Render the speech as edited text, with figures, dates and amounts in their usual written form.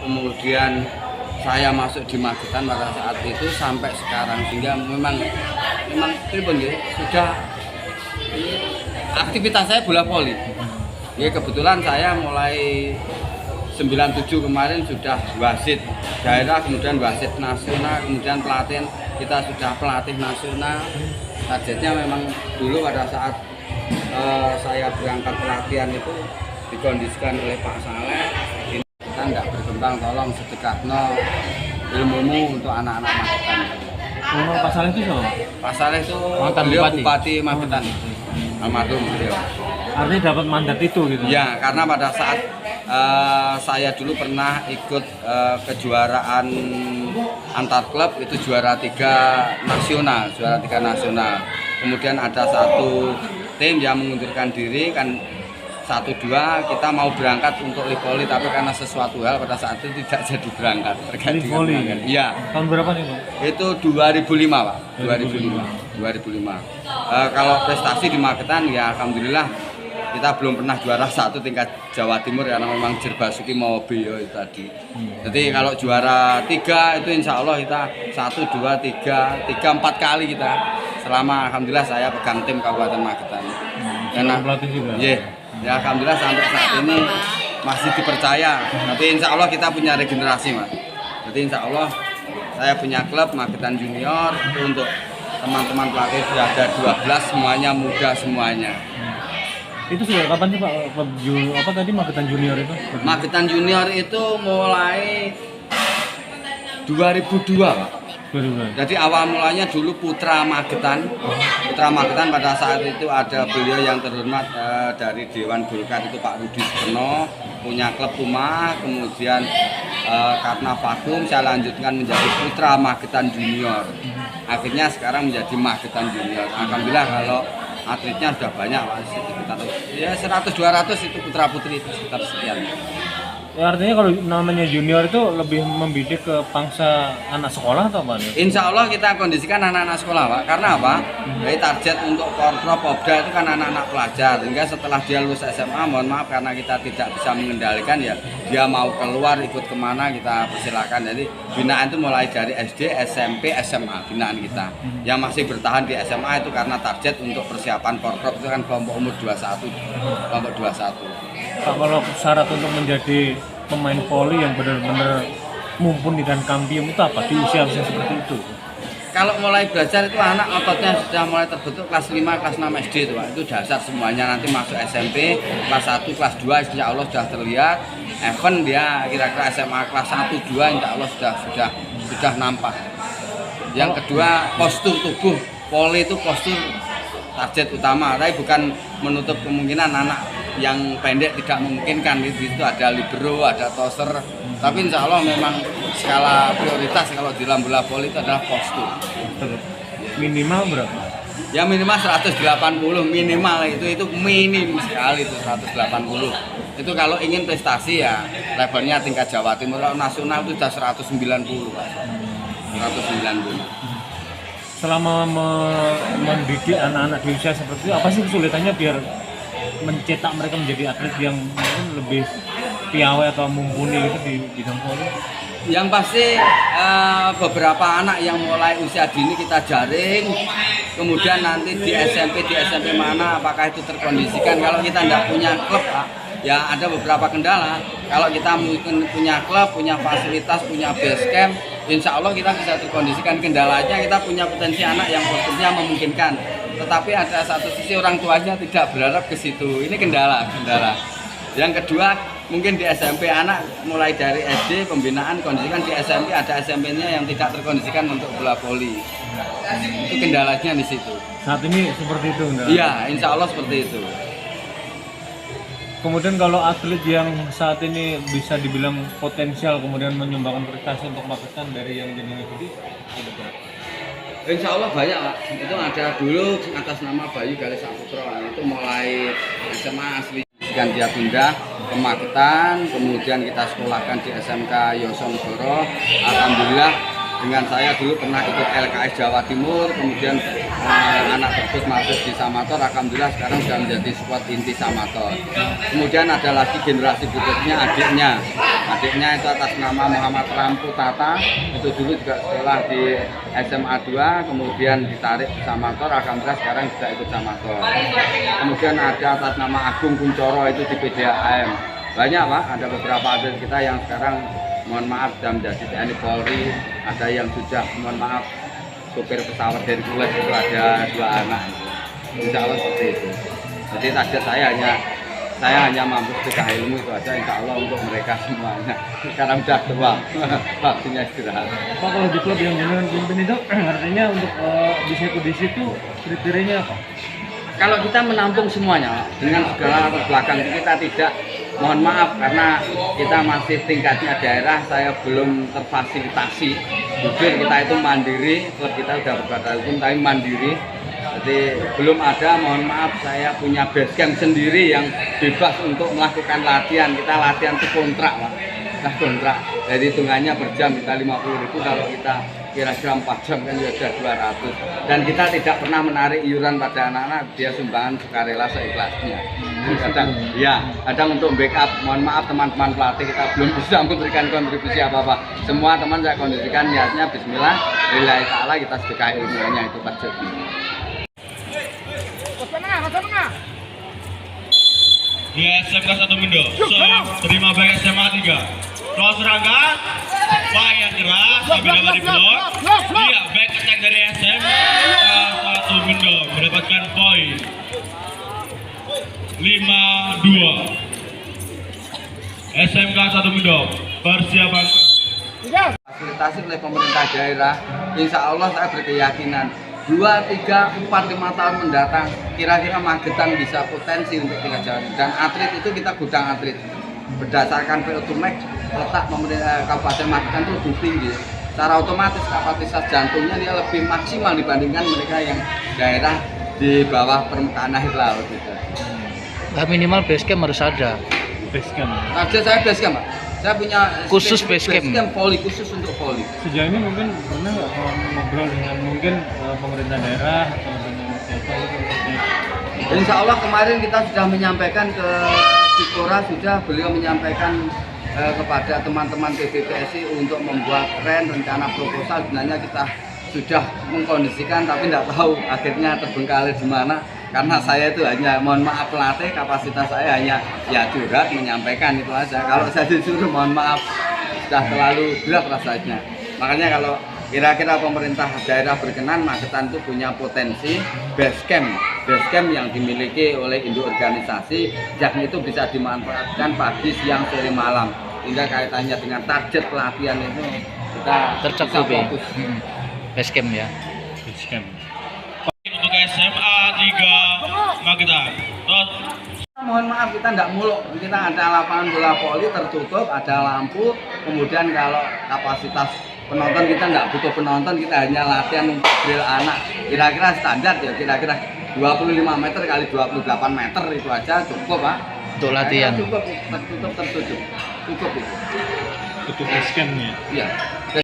kemudian saya masuk di Magetan pada saat itu sampai sekarang, sehingga memang pripun nggih, sudah aktivitas saya bola voli. Ya kebetulan saya mulai 97 kemarin sudah wasit daerah, kemudian wasit nasional, kemudian pelatihan kita sudah pelatih nasional. Targetnya memang dulu pada saat saya berangkat pelatihan itu dikondisikan oleh Pak Saleh, ini kita tidak berkembang, tolong sedekahno ilmumu untuk anak-anak Magetan. Pak Saleh itu siapa? Pak Saleh itu Mantan beliau Bupati. Bupati Magetan, almarhum beliau. Artinya dapat mandat itu gitu. Ya, karena pada saat saya dulu pernah ikut kejuaraan antar klub, itu juara 3 nasional. Kemudian ada satu tim yang mengundurkan diri, kan 1-2 kita mau berangkat untuk Livoli, tapi karena sesuatu hal pada saat itu tidak jadi berangkat. Livoli. Iya. Tahun berapa nih, Pak? Itu 2005, Pak. 2005. Kalau prestasi di Magetan ya alhamdulillah kita belum pernah juara 1 tingkat Jawa Timur karena memang Jerbasuki Mobi itu tadi. Jadi kalau juara 3 itu insya Allah kita 1, 2, 3, 4 kali kita selama alhamdulillah saya pegang tim Kabupaten Magetan. Karena pelatih juga. Ya alhamdulillah sampai saat ini masih dipercaya. Tapi insya Allah kita punya regenerasi, Mas. Jadi insya Allah saya punya klub Magetan Junior itu untuk teman-teman pelatih sudah ada 12, semuanya muda semuanya. Itu sudah kapan sih Pak? Apa tadi Magetan Junior itu? Magetan Junior itu mulai 2002, Pak. 2000. Jadi awal mulanya dulu Putra Magetan. Putra Magetan pada saat itu ada beliau yang terhormat dari Dewan Golkar itu Pak Rudi Sukerno, punya klub rumah. Kemudian karena vakum saya lanjutkan menjadi Putra Magetan Junior. Akhirnya sekarang menjadi Magetan Junior. Alhamdulillah kalau atletnya sudah banyak, Pak. Sekitar ya 100-200 itu putra putri itu sekitar sekian. Ya, artinya kalau namanya junior itu lebih membidik ke pangsa anak sekolah atau apa nih? Insya Allah kita kondisikan anak-anak sekolah, Pak. Karena apa? Jadi target untuk Porprov Popda itu kan anak-anak pelajar. Sehingga setelah dia lulus SMA, mohon maaf karena kita tidak bisa mengendalikan ya, dia mau keluar ikut kemana kita persilakan. Jadi binaan itu mulai dari SD, SMP, SMA binaan kita. Yang masih bertahan di SMA itu karena target untuk persiapan Porprov itu kan kelompok umur 21, kelompok 21. Pak, kalau syarat untuk menjadi pemain voli yang benar-benar mumpuni dan kampiun itu apa di usia-usia seperti itu? Kalau mulai belajar itu anak ototnya sudah mulai terbentuk kelas 5, kelas 6 SD itu, Pak. Itu dasar semuanya, nanti masuk SMP, kelas 1, kelas 2 insya Allah sudah terlihat. Even dia kira-kira SMA kelas 1, 2 insya Allah sudah nampak. Yang kedua postur tubuh, voli itu postur target utama, tapi bukan menutup kemungkinan anak yang pendek tidak memungkinkan. Di situ ada libero, ada toser, tapi insya Allah memang skala prioritas kalau di dalam bola voli itu adalah postur. Minimal berapa? Ya minimal 180 minimal, itu minim sekali itu 180. Itu kalau ingin prestasi ya levelnya tingkat Jawa Timur. Kalau nasional itu sudah 190, Pak. 190. Selama mendidik anak-anak di usia seperti itu, apa sih kesulitannya biar mencetak mereka menjadi atlet yang mungkin lebih piawai atau mumpuni gitu di bidang voli? Yang pasti beberapa anak yang mulai usia dini kita jaring, kemudian nanti di SMP mana apakah itu terkondisikan. Kalau kita tidak punya klub, Pak, ya ada beberapa kendala. Kalau kita mungkin punya klub, punya fasilitas, punya base camp, insya Allah kita bisa terkondisikan. Kendalanya kita punya potensi anak yang posturnya memungkinkan, tetapi ada satu sisi orang tuanya tidak berharap ke situ. Ini kendala. Yang kedua, mungkin di SMP anak mulai dari SD pembinaan kondisikan, di SMP ada SMP-nya yang tidak terkondisikan untuk bola voli. Itu kendalanya di situ. Saat ini seperti itu, enggak? Iya, insya Allah seperti itu. Kemudian kalau atlet yang saat ini bisa dibilang potensial kemudian menyumbangkan prestasi untuk Magetan dari yang jenenge gede, ada berapa? Insya Allah banyak, Pak. Itu ada dulu atas nama Bayu Galis Saputra, itu mulai SMA asli dan dia pindah ke Magetan, kemudian kita sekolahkan di SMK Yosonegoro. Alhamdulillah dengan saya dulu pernah ikut LKS Jawa Timur, kemudian anak tersebut masuk di Samator, alhamdulillah sekarang sudah menjadi squad inti Samator. Kemudian ada lagi generasi berikutnya adiknya itu atas nama Muhammad Rampu Tata, itu dulu juga sekolah di SMA 2, kemudian ditarik di Samator, alhamdulillah sekarang sudah ikut Samator. Kemudian ada atas nama Agung Kuncoro, itu di PDAM. Banyak Pak, ada beberapa atlet kita yang sekarang mohon maaf sudah menjadi TNI Polri, ada yang sudah mohon maaf sopir pesawat Hercules, itu ada 2 anak. Insya Allah seperti itu. Jadi target saya hanya mampu sedekah ilmu itu aja, insya Allah untuk mereka semuanya. Sekarang sudah tua, waktunya istirahat. Pak, kalau di klub yang jenengan pimpin itu artinya untuk bisa ikut di situ kriterianya apa? Kalau kita menampung semuanya dengan segala latar belakang, kita tidak, mohon maaf karena kita masih tingkatnya daerah, saya belum terfasilitasi. Jujur kita itu mandiri, klub kita sudah berbadan hukum tapi mandiri. Jadi belum ada, mohon maaf, saya punya base camp sendiri yang bebas untuk melakukan latihan. Kita latihan itu kontrak Pak, kita kontrak. Jadi hitungannya per jam kita 50.000, kalau kita kira-kira 4 jam kan sudah 200. Dan kita tidak pernah menarik iuran pada anak-anak, dia sumbangan sukarela seikhlasnya. Kadang untuk backup, mohon maaf teman-teman pelatih kita belum bisa memberikan kontribusi apa-apa. Semua teman saya kondisikan niatnya bismillah, lillahi ta'ala, kita sedekah ilmunya itu targetnya. Di SMK 1 Mindo, terima baik SMA 3. Kalau serangan, Pak yang keras, sambil lewat di blok. Iya, back attack dari SMK 1 Mindo mendapatkan poin 5-2. SMK 1 Mindo, persiapan. Fasilitasi oleh pemerintah daerah, insya Allah saya berkeyakinan 2, 3, 4, 5 tahun mendatang kira-kira Magetan bisa potensi untuk tingkat jalan. Dan atlet itu kita gudang atlet berdasarkan PO2 Max, letak pemerintah Kabupaten Magetan itu lebih tinggi, secara otomatis kapasitas jantungnya dia lebih maksimal dibandingkan mereka yang daerah di bawah permukaan air laut gitu. Minimal base camp harus ada. Base camp. Target saya base camp Pak, saya punya Khusus base camp voli, khusus untuk voli. Sejauh ini mungkin pernah nggak ngobrol dengan mungkin pemerintah daerah atau dengan siapa gitu? Insya Allah kemarin kita sudah menyampaikan ke Dikora, sudah beliau menyampaikan kepada teman-teman PBPSI untuk membuat rencana proposal. Sebenarnya kita sudah mengkondisikan tapi tidak tahu akhirnya terbengkalai di mana, karena saya itu hanya, mohon maaf pelatih, kapasitas saya hanya ya curhat, menyampaikan itu aja. Kalau saya disuruh, mohon maaf, sudah terlalu berat rasanya. Makanya kalau kira-kira pemerintah daerah berkenan, Magetan itu punya potensi base camp yang dimiliki oleh induk organisasi, yang itu bisa dimanfaatkan pagi, siang, sore, malam. Hingga kaitannya dengan target pelatihan itu kita Tercakup bisa fokus. Base camp ya. Base camp. Untuk SMA 3 Magetan. Terus Mohon maaf, kita tidak muluk, kita ada lapangan bola voli tertutup, ada lampu, kemudian kalau kapasitas penonton kita tidak butuh penonton, kita hanya latihan untuk drill anak, kira-kira standar ya, kira-kira 25 meter kali 28 meter itu aja cukup Pak. Untuk latihan. Cukup, tertutup, cukup itu. Untuk base campnya. Iya.